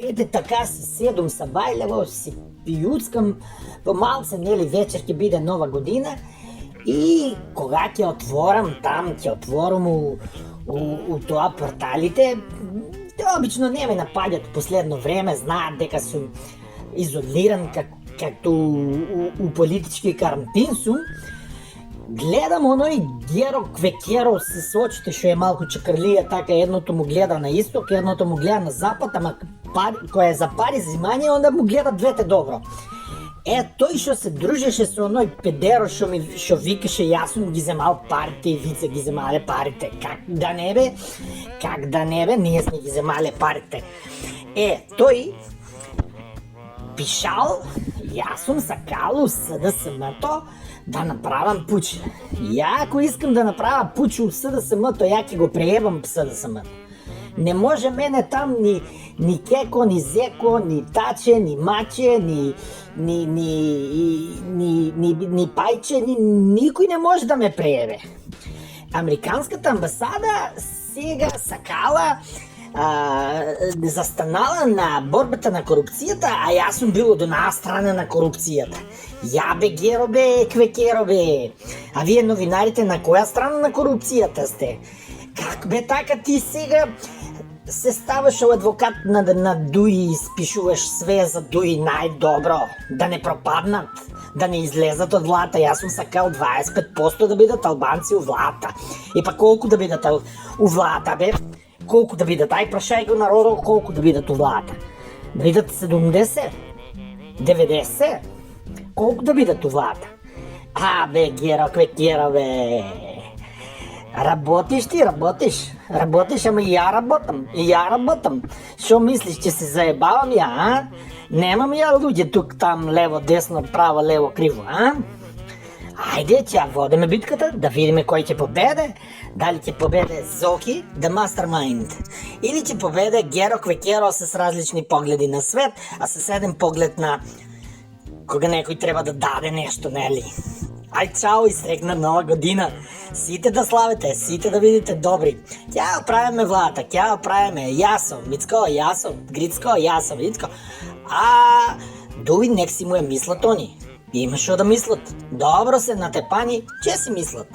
Ете така си седум са бајлево, си пијуцкам, помалце, нели, вечер ќе биде нова година и кога ќе отворам там, ќе отворам у тоа порталите, обично не ме напаѓат последно време, знаат дека сум изолиран както у политички карантин сум. Гледам оној Геро Квекеро с очите што е малку чакрлија, така едното му гледа на исток, едното му гледа на запад, ама која е за пари взимање, онда му гледа двете добро. Тој што се дружеше со оној педеро што викаше јас сум ги земал парите и вице ги земале парите. Как да не бе, ние сме ги земале парите. Тој пишал, јас сум сакал у СДСМ-то да направам пуч. Ја ако искам да направя пуч у СДСМ-то, ја ќе го преебам СДСМ. Не може мене там ни Кеко, ни Зеко, ни Таче, ни Маче, ни Пајче, никој не може да ме преебе. Американската амбасада сега сакала, застанала на борбата на корупцијата, а јас сум бил од онаа страна на корупцијата. Ја бе, Геро бе, Квекеро бе, а вие новинарите на која страна на корупцијата сте? Как бе така ти сега се ставаш адвокат на Дуи и спишуваш све за Дуи најдобро, да не пропаднат, да не излезат од влата. Јас сум сакал 25% да бидат албанци у влата. И па колку да бидат у влата бе? Колку да бидат? Ај прашај го народот колку да бидат у влата. Да бидат 70? 90? Колку да бидат у влата? Бе, Геро Квекеро бе. Работиш ти, работиш, ама и ја работам. Шо мислиш, че се заебавам ја, а? Немам ја луѓе тук, там, лево, десно, право, лево, криво, а? Ајде, ќе ја водиме битката, да видиме кој ќе победе. Дали ќе победе Зоки, the mastermind, или ќе победе Геро Квекеро с различни погледи на свет, а с еден поглед на кога некој треба да даде нешто, нели? Ај, чао и срекна нова година. Сите да славите, сите да видите добри. Ќе ја оправиме влата, ќе ја оправиме. Јасо, Мицко, јасо, Грицко, јасо, Витко. Дуи нек си му е мислат они. Има шо да мислат. Добро се натепани, че си мислат.